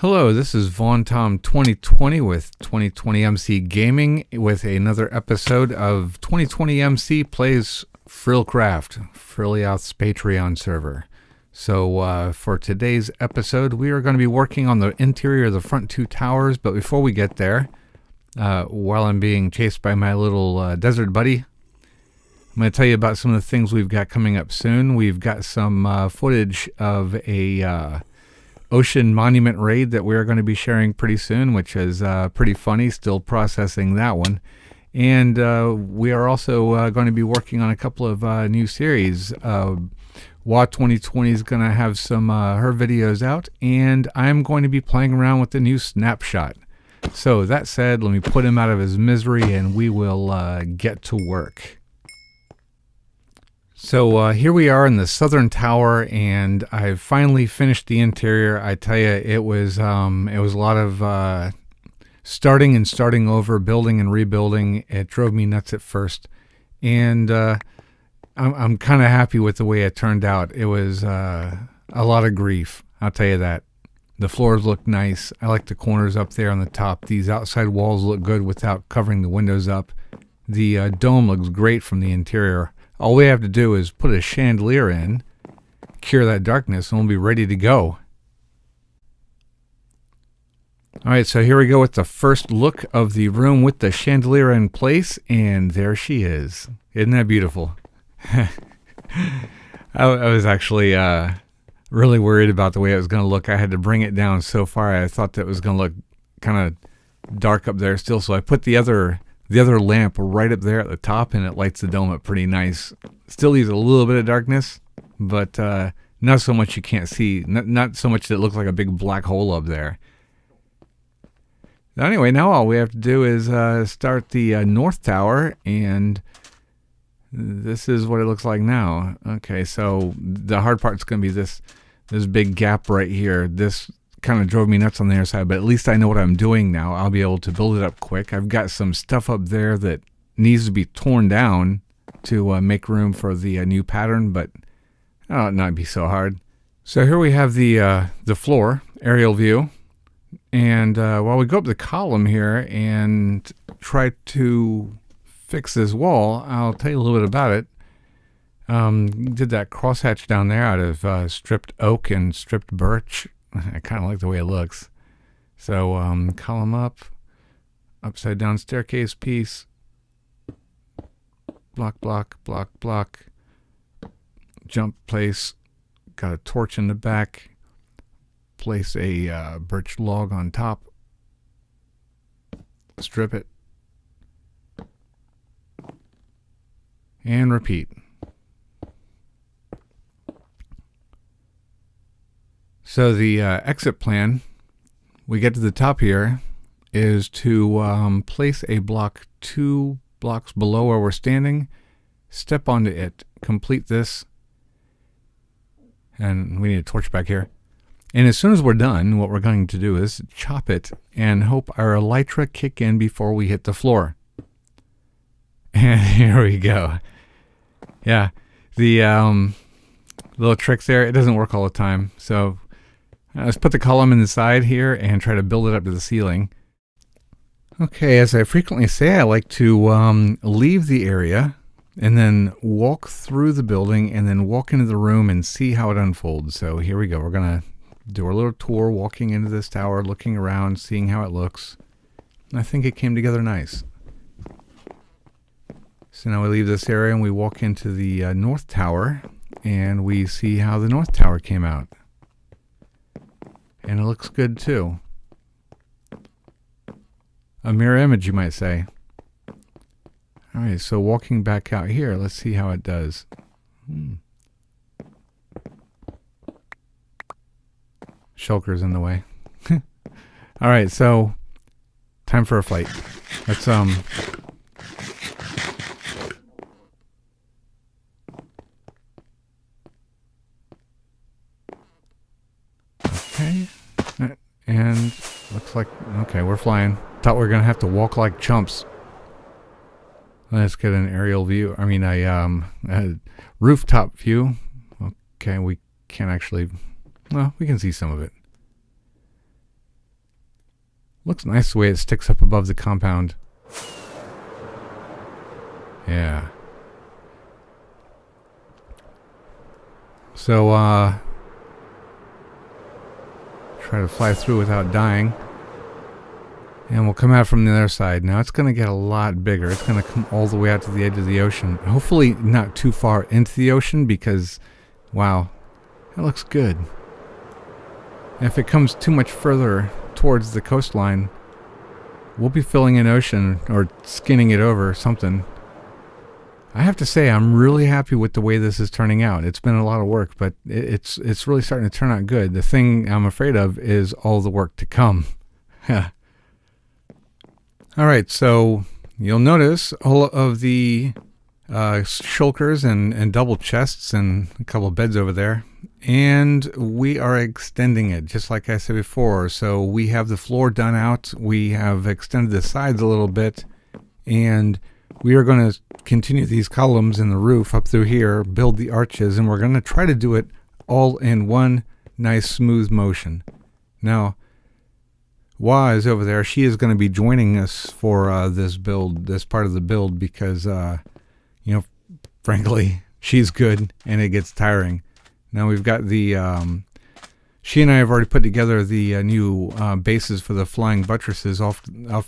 Hello, this is Vaughn Tom 2020 with 2020 MC Gaming with another episode of 2020 MC Plays FrilCraft, FrilCraft's Patreon server. So for today's episode, we are going to be working on the interior of the front two towers, but before we get there, while I'm being chased by my little desert buddy, I'm going to tell you about some of the things we've got coming up soon. We've got some footage of a ocean monument raid that we're going to be sharing pretty soon, which is pretty funny. Still processing that one. And we are also going to be working on a couple of new series. WA 2020 is going to have some her videos out, and I'm going to be playing around with the new snapshot. So that said, let me put him out of his misery and we will get to work. So here we are in the southern tower, and I've finally finished the interior. I tell you, it was a lot of starting over, building and rebuilding. It drove me nuts at first, and I'm kind of happy with the way it turned out. It was a lot of grief, I'll tell you that. The floors look nice. I like the corners up there on the top. These outside walls look good without covering the windows up. The dome looks great from the interior. All we have to do is put a chandelier in, cure that darkness, and we'll be ready to go. Alright, so here we go with the first look of the room with the chandelier in place, and there she is. Isn't that beautiful? I was actually really worried about the way it was going to look. I had to bring it down so far. I thought that it was going to look kind of dark up there still, so I put the other lamp right up there at the top, and it lights the dome up pretty nice. Still leaves a little bit of darkness, but not so much you can't see. Not so much that it looks like a big black hole up there. Anyway, now all we have to do is start the north tower, and this is what it looks like now. Okay, so the hard part's going to be this big gap right here. This kind of drove me nuts on the other side, but at least I know what I'm doing now. I'll be able to build it up quick. I've got some stuff up there that needs to be torn down to make room for the new pattern, but it'll not be so hard. So here we have the floor aerial view, and while we go up the column here and try to fix this wall, I'll tell you a little bit about it. Did that crosshatch down there out of stripped oak and stripped birch. I kind of like the way it looks. So column up, upside down staircase piece, block, block, block, block, jump place, got a torch in the back, place a birch log on top, strip it, and repeat. So the exit plan, we get to the top here, is to place a block 2 blocks below where we're standing, step onto it, complete this, and we need a torch back here. And as soon as we're done, what we're going to do is chop it and hope our elytra kick in before we hit the floor. And here we go. Yeah, the little tricks there, it doesn't work all the time, so let's put the column in the side here and try to build it up to the ceiling. Okay, as I frequently say, I like to leave the area and then walk through the building and then walk into the room and see how it unfolds. So here we go. We're going to do our little tour, walking into this tower, looking around, seeing how it looks. I think it came together nice. So now we leave this area and we walk into the north tower, and we see how the north tower came out. And it looks good too. A mirror image, you might say. Alright, so walking back out here, let's see how it does. Shulker's in the way. Alright, so time for a fight. Let's okay. And looks like, okay, we're flying. Thought we were going to have to walk like chumps. Let's get an aerial view. I mean, a rooftop view. Okay, we can't actually, well, we can see some of it. Looks nice the way it sticks up above the compound. Yeah. So, try to fly through without dying. And we'll come out from the other side. Now it's going to get a lot bigger. It's going to come all the way out to the edge of the ocean. Hopefully not too far into the ocean because, wow, that looks good. And if it comes too much further towards the coastline, we'll be filling in ocean or skinning it over or something. I have to say, I'm really happy with the way this is turning out. It's been a lot of work, but it's really starting to turn out good. The thing I'm afraid of is all the work to come. All right, so you'll notice all of the shulkers and double chests and a couple of beds over there. And we are extending it, just like I said before. So we have the floor done out. We have extended the sides a little bit. And we are going to continue these columns in the roof up through here, build the arches, and we're going to try to do it all in one nice smooth motion. Now, Wa is over there. She is going to be joining us for this build, this part of the build, because, frankly, she's good and it gets tiring. Now we've got the, she and I have already put together the new bases for the flying buttresses off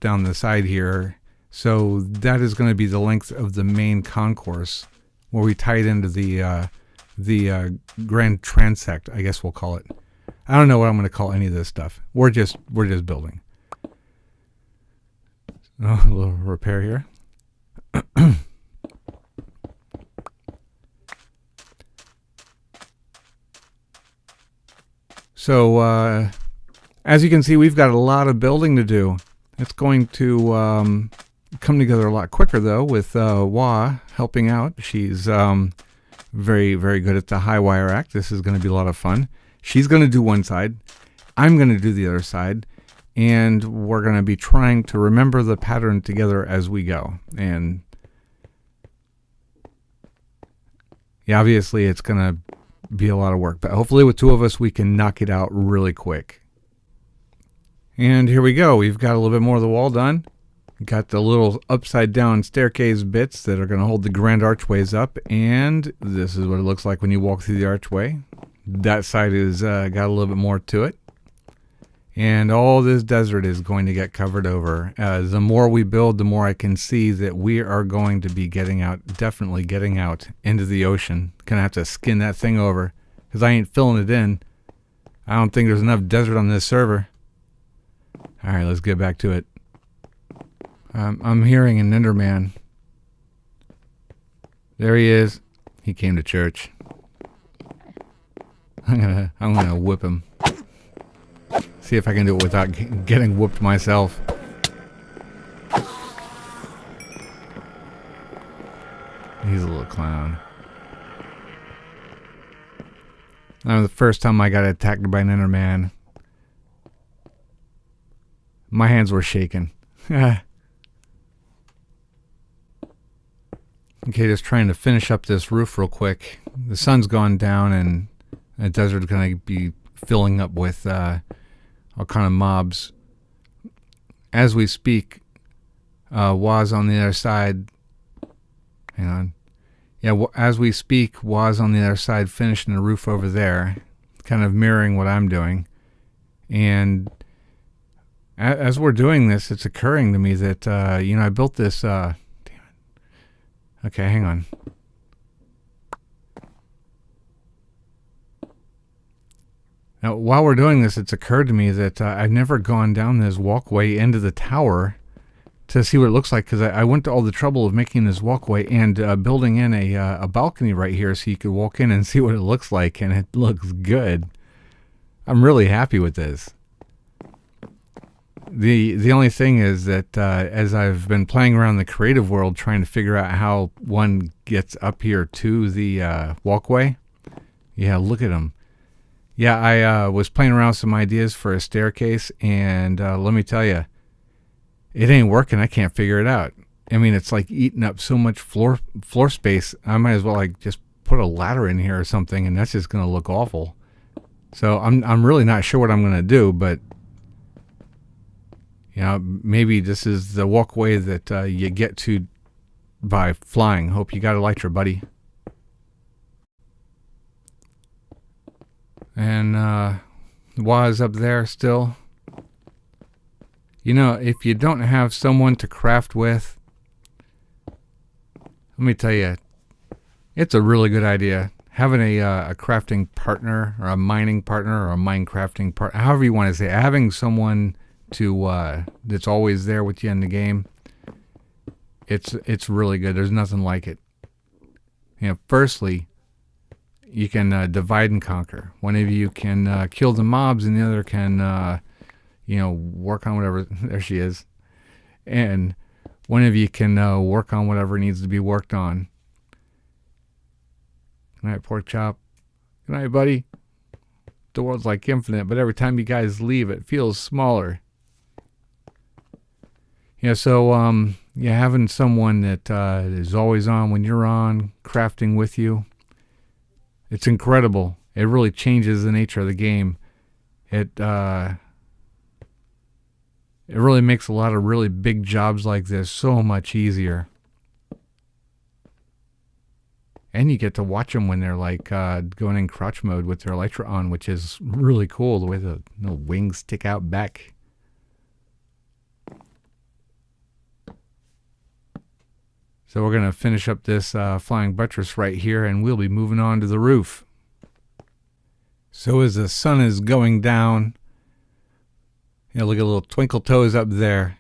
down the side here. So that is going to be the length of the main concourse where we tie it into the grand transect, I guess we'll call it. I don't know what I'm going to call any of this stuff. We're just building. Oh, a little repair here. So, as you can see, we've got a lot of building to do. It's going to come together a lot quicker, though, with Wa helping out. She's very, very good at the high wire act. This is going to be a lot of fun. She's going to do one side. I'm going to do the other side. And we're going to be trying to remember the pattern together as we go. And yeah, obviously it's going to be a lot of work. But hopefully with two of us, we can knock it out really quick. And here we go. We've got a little bit more of the wall done. Got the little upside down staircase bits that are going to hold the grand archways up. And this is what it looks like when you walk through the archway. That side is got a little bit more to it. And all this desert is going to get covered over. The more we build, the more I can see that we are going to be definitely getting out into the ocean. Gonna have to skin that thing over because I ain't filling it in. I don't think there's enough desert on this server. All right, let's get back to it. I'm hearing an Enderman. There he is. He came to church. I'm gonna whip him. See if I can do it without getting whooped myself. He's a little clown. That was the first time I got attacked by an Enderman. My hands were shaking. Okay, just trying to finish up this roof real quick. The sun's gone down and the desert's going to be filling up with all kind of mobs. As we speak, Wa's on the other side. Hang on. Yeah, as we speak, Wa's on the other side finishing the roof over there, kind of mirroring what I'm doing. And as we're doing this, it's occurring to me that, I built this... damn it. Okay, hang on. Now, while we're doing this, it's occurred to me that I've never gone down this walkway into the tower to see what it looks like, because I went to all the trouble of making this walkway and building in a balcony right here so you could walk in and see what it looks like, and it looks good. I'm really happy with this. The only thing is that as I've been playing around the creative world trying to figure out how one gets up here to the walkway, yeah, look at them. Yeah, I was playing around with some ideas for a staircase, and let me tell you, it ain't working. I can't figure it out. I mean, it's like eating up so much floor space. I might as well like just put a ladder in here or something, and that's just going to look awful. So I'm really not sure what I'm going to do, but You know, maybe this is the walkway that you get to by flying. Hope you got elytra, buddy. And Waz up there still. You know, if you don't have someone to craft with, let me tell you, it's a really good idea. Having a crafting partner, or a mining partner, or a mine crafting partner, however you want to say it, having someone to that's always there with you in the game, it's really good. There's nothing like it. You know, firstly, you can divide and conquer. One of you can kill the mobs, and the other can you know, work on whatever. There she is. And one of you can work on whatever needs to be worked on. Good night, pork chop. Good night, buddy. The world's like infinite, but every time you guys leave, it feels smaller. Yeah, so yeah, having someone that is always on when you're on, crafting with you, it's incredible. It really changes the nature of the game. It really makes a lot of really big jobs like this so much easier. And you get to watch them when they're like going in crouch mode with their elytra on, which is really cool, the way the little wings stick out back. So we're going to finish up this flying buttress right here, and we'll be moving on to the roof. So as the sun is going down, you know, look at the little twinkle toes up there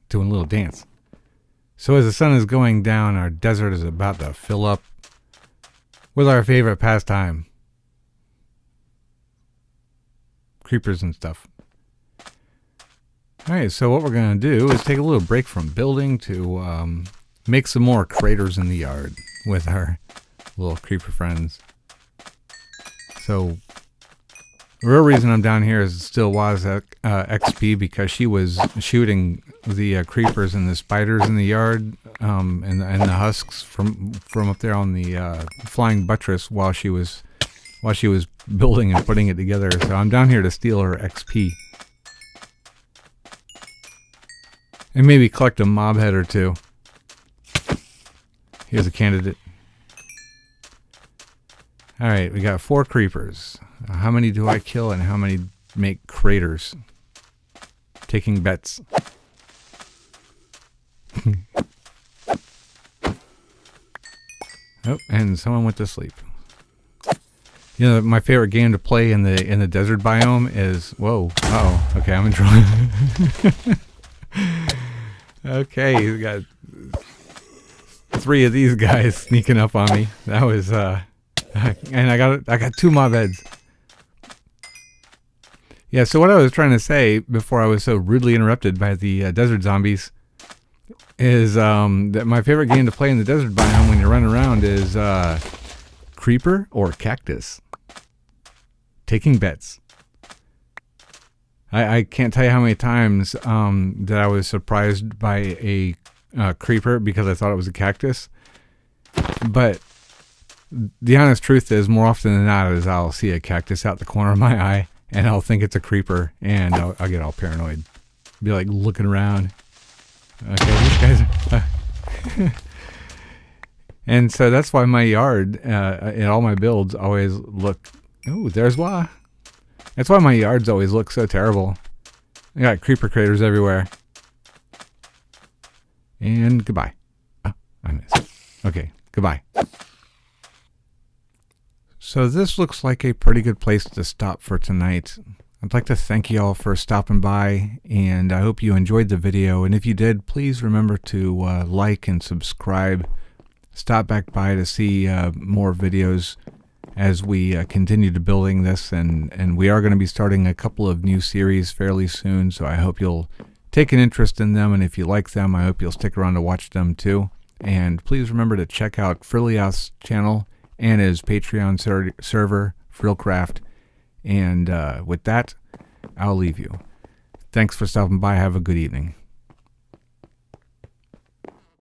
doing a little dance. So as the sun is going down, our desert is about to fill up with our favorite pastime. Creepers and stuff. Alright, so what we're going to do is take a little break from building to make some more craters in the yard with our little creeper friends. So the real reason I'm down here is still was XP, because she was shooting the creepers and the spiders in the yard and the husks from up there on the flying buttress while she was building and putting it together. So I'm down here to steal her XP. And maybe collect a mob head or two. Here's a candidate. Alright, we got 4 creepers. How many do I kill and how many make craters? Taking bets. Oh, and someone went to sleep. You know, my favorite game to play in the desert biome is... Whoa. Uh-oh. Okay, I'm in trouble. Okay, we got 3 of these guys sneaking up on me. That was and I got 2 mob heads. Yeah, so what I was trying to say before I was so rudely interrupted by the desert zombies is that my favorite game to play in the desert biome when you're running around is creeper or cactus. Taking bets. I can't tell you how many times that I was surprised by a creeper because I thought it was a cactus. But the honest truth is, more often than not, is I'll see a cactus out the corner of my eye and I'll think it's a creeper, and I'll get all paranoid. Be like looking around. Okay, these guys are... And so that's why my yard, in all my builds, always look... Oh, there's why. That's why my yards always look so terrible. I got creeper craters everywhere. And goodbye. Oh, I missed. Okay, goodbye. So this looks like a pretty good place to stop for tonight. I'd like to thank you all for stopping by, and I hope you enjoyed the video. And if you did, please remember to like and subscribe. Stop back by to see more videos as we continue to building this, and we are going to be starting a couple of new series fairly soon, so I hope you'll take an interest in them, and if you like them, I hope you'll stick around to watch them too. And please remember to check out FrilCraft's channel and his Patreon server, FrilCraft. And with that, I'll leave you. Thanks for stopping by. Have a good evening.